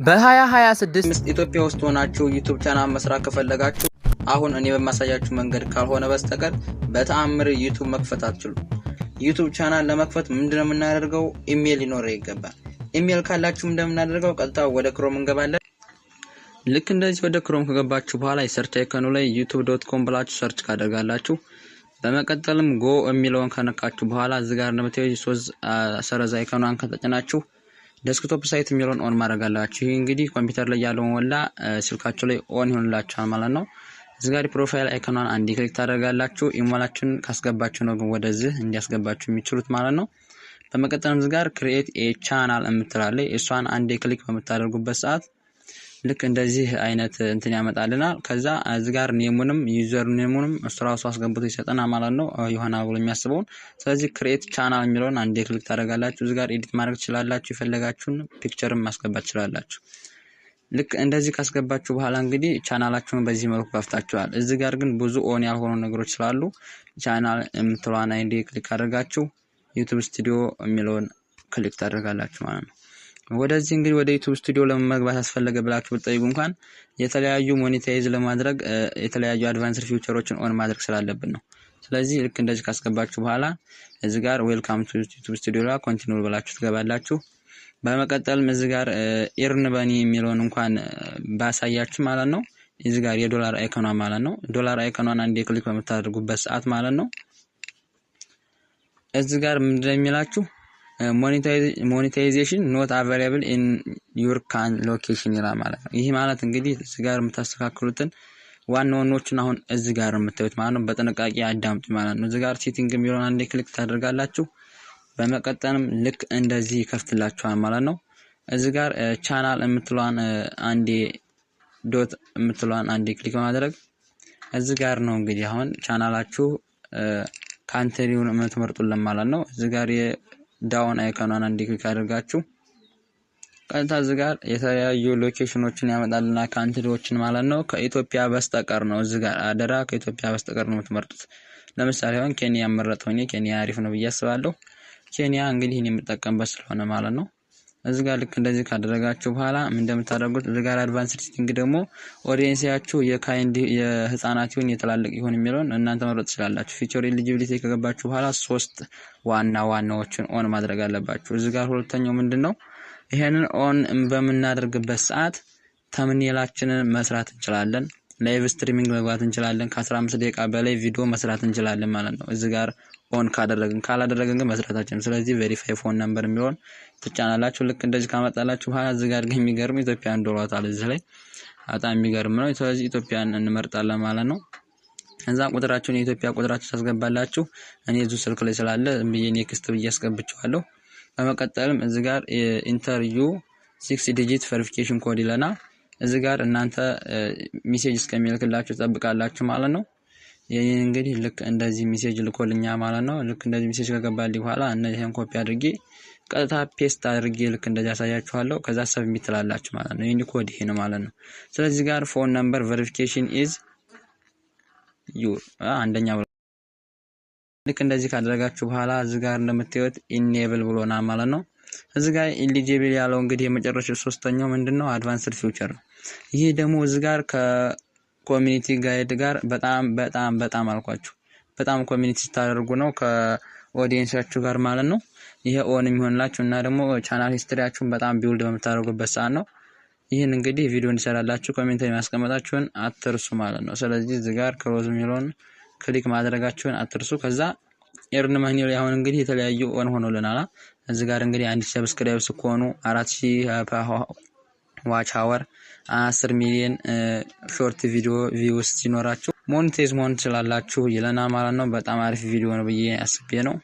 በ2026 ኢትዮጵያ ውስጥ ሆናችሁ ዩቲዩብ ቻናል መስራት ከፈለጋችሁ አሁን እኔ በማሳያችሁ መንገድ ካልሆነ በስተቀር በተአምር ዩቲዩብ መክፈት አትችሉም። ዩቲዩብ ቻናል ለመክፈት ምንድነው የምናደርገው? ኢሜል ሊኖር ይገባል። ኢሜል ካላችሁ እንደምናደርገው ቀጥታ ወደ ክሮም እንገባለን። ልክ እንደዚህ ወደ ክሮም ከገባችሁ በኋላ የሰርች አይኮኑ ላይ youtube.com ብላችሁ ሰርች ካደርጋላችሁ በመቀጠልም ጎ የሚለውን ከነካችሁ በኋላ እዚህ ጋር እንደምታዩት ሶስት ሰረዝ አይኮኗን ከተጫናችሁ ዴስክቶፕ ሳይት የሚለውን ኦን ማድረግ አላችሁ። ይሄ እንግዲህ ኮምፒውተር ላይ ያለውን ወላ ስልካችሁ ላይ ኦን ይሆንላችኋል ማለት ነው። እዚህ ጋር ፕሮፋይል አይኮኗን አንድ ክሊክ ታደርጋላችሁ። ኢሜላችሁን ካስገባችሁ ነው ግን ወደዚህ እንዲያስገባችሁ የሚችሉት ማለት ነው። በመቀጠልም እዚህ ጋር ክሬት ኤ ቻናል የምትላለች እሷን አንድ ክሊክ በመታደርጉበት ሰዓት ልክ እንደዚህ አይነት እንትን ያመጣልናል። ከዛ እዚህ ጋር ኔሙንም ዩዘር ኔሙንም ራሱ አስገብቶ ይሰጠና ማለት ነው ይሆናል ብሎ የሚያስበውን። ስለዚህ ክሬት ቻናል የሚለውን አንዴ ክሊክ ታደርጋላችሁ። እዚህ ጋር ኤዲት ማድረግ ትችላላችሁ፣ የፈለጋችሁን ፒክቸርም ማስገባት ትችላላችሁ። ልክ እንደዚህ ካስገባችሁ በኋላ እንግዲህ ቻናላችሁን በዚህ መልኩ ከፍታችኋል። እዚህ ጋር ግን ብዙ ኦን ያልሆኑ ነገሮች ስላሉ ቻናል የምትለዋን አንዴ ክሊክ አድርጋችሁ ዩቲዩብ ስቱዲዮ የሚለውን ክሊክ ታደርጋላችሁ ማለት ነው። ወደዚህ እንግዲህ ወደ ዩቲዩብ ስቱዲዮ ለመግባት አስፈልገ ብላችሁ ብትጠይቁ እንኳን የተለያዩ ሞኔታይዝ ለማድረግ የተለያዩ አድቫንስድ ፊውቸሮችን ኦን ማድረግ ስላለብን ነው። ስለዚህ ልክ እንደዚህ ካስገባችሁ በኋላ እዚህ ጋር ዌልካም ቱ ዩቲዩብ ስቱዲዮ ላይ ኮንቲኒው ብላችሁ ትገባላችሁ። በመቀጠልም እዚህ ጋር ኤርን በኒ የሚለውን እንኳን ባሳያችሁ ማለት ነው እዚህ ጋር የዶላር አይኮኗ ማለት ነው ዶላር አይኮኗን አንዴ ክሊክ በመታደርጉበት ሰዓት ማለት ነው እዚህ ጋር ምንድነው የሚላችሁ ሞኔታይዜሽን ኖት አቬሌብል ኢን ዩር ካን ሎኬሽን ይላል ማለት ነው። ይሄ ማለት እንግዲህ እዚህ ጋር የምታስተካክሉትን ዋናዎቹን አሁን እዚህ ጋር የምታዩት ማለት ነው በጥንቃቄ አዳምጡ ማለት ነው። እዚህ ጋር ሴቲንግ የሚለውን አንዴ ክሊክ ታደርጋላችሁ። በመቀጠልም ልክ እንደዚህ ይከፍትላችኋል ማለት ነው። እዚህ ጋር ቻናል የምትሏን አንዴ ዶት የምትሏን አንዴ ክሊክ በማድረግ እዚህ ጋር ነው እንግዲህ አሁን ቻናላችሁ ካንትሪውን የምትመርጡልን ማለት ነው። እዚህ ጋር ዳውን አይኮኗን አንዴ ክሊክ አድርጋችሁ ቀጥታ እዚህ ጋር የተለያዩ ሎኬሽኖችን ያመጣልና ካንትሪዎችን ማለት ነው ከኢትዮጵያ በስተቀር ነው። እዚህ ጋር አደራ ከኢትዮጵያ በስተቀር ነው የምትመርጡት። ለምሳሌ አሁን ኬንያ መረጥኩ እኔ ኬንያ አሪፍ ነው ብዬ አስባለሁ። ኬንያ እንግዲህ እኔ የምጠቀምበት ስለሆነ ማለት ነው። እዚህ ጋር ልክ እንደዚህ ካደረጋችሁ በኋላ ምን እንደምታደርጉት እዚህ ጋር አድቫንስድ ሴቲንግ ደግሞ ኦዲየንስያችሁ የካይንድ የህፃናት ይሁን የተላለቅ ይሁን የሚለውን እናንተ መረጥ ትችላላችሁ። ፊቸር ኤሊጂቢሊቲ ከገባችሁ በኋላ ሶስት ዋናዎችን ኦን ማድረግ አለባችሁ። እዚህ ጋር ሁለተኛው ምንድነው ይሄንን ኦን በመናደርግበት ሰዓት ተምኔላችንን መስራት እንችላለን። ላይቭ ስትሪሚንግ መግባት እንችላለን። ከ15 ደቂቃ በላይ ቪዲዮ መስራት እንችላለን ማለት ነው። እዚህ ጋር ኦን ካላደረግን ግን መስራታችን። ስለዚህ ቬሪፋይ ፎን ነምበር የሚሆን ትጫናላችሁ። ልክ እንደዚህ ካመጣላችሁ በኋላ እዚህ ጋር ግን የሚገርም ኢትዮጵያን ዶላር አለ እዚህ ላይ በጣም የሚገርም ነው። ስለዚህ ኢትዮጵያን እንመርጣለን ማለት ነው። እዛ ቁጥራችሁን የኢትዮጵያ ቁጥራችሁ ታስገባላችሁ። እኔ እዚህ ስልክ ላይ ስላለ ብዬ ኔክስት ብዬ አስገብቻለሁ። በመቀጠልም እዚህ ጋር ኢንተር ዩ 6 ዲጂት ቬሪፊኬሽን ኮድ ይለና እዚህ ጋር እናንተ ሜሴጅ እስከሚልክላችሁ ተጠብቃላችሁ ማለት ነው። ይሄን እንግዲህ ልክ እንደዚህ ሜሴጅ ልኮልኛ ማለት ነው። ልክ እንደዚህ ሜሴጅ ከገባልኝ በኋላ እነዚህን ኮፒ አድርጌ ቀጥታ ፔስት አድርጌ ልክ እንደዚህ ያሳያችኋለሁ። ከዛ ሰብሚት ትላላችሁ ማለት ነው። ይሄን ኮድ ይሄ ነው ማለት ነው። ስለዚህ ጋር ፎን ነምበር ቬሪፊኬሽን ኢዝ ዩር አንደኛ ልክ እንደዚህ ካደረጋችሁ በኋላ እዚህ ጋር እንደምታዩት ኢኔብል ብሎና ማለት ነው። እዚህ ጋር ኤሊጂብል ያለው እንግዲህ የመጨረሻው ሶስተኛው ምንድነው አድቫንስድ ፊውቸር ነው። ይሄ ደግሞ እዚህ ጋር ከኮሚኒቲ ጋይድ ጋር በጣም አልኳችሁ በጣም ኮሚኒቲ ስታደርጉ ነው ከኦዲየንሳችሁ ጋር ማለት ነው። ይሄ ኦን የሚሆንላችሁ እና ደግሞ ቻናል ሂስትሪያችሁን በጣም ቢልድ በመታረጉበት ሰዓት ነው። ይሄን እንግዲህ ቪዲዮ እንሰራላችሁ ኮሜንት ላይ ማስቀመጣችሁን አትርሱ ማለት ነው። ስለዚህ እዚህ ጋር ክሎዝ የሚለውን ክሊክ ማድረጋችሁን አትርሱ። ከዛ ኤርን መኒ ላይ አሁን እንግዲህ የተለያዩ ኦን ሆኖልናል። እዚህ ጋር እንግዲህ 1000 ሰብስክራይብስ ከሆኑ 4000 ዋች አወር 10 ሚሊዮን ሾርት ቪዲዮ ቪውስ ሲኖራችሁ ሞኔታይዝ መሆን ትችላላችሁ ይለና ማለት ነው። በጣም አሪፍ ቪዲዮ ነው ብዬ አስቤ ነው።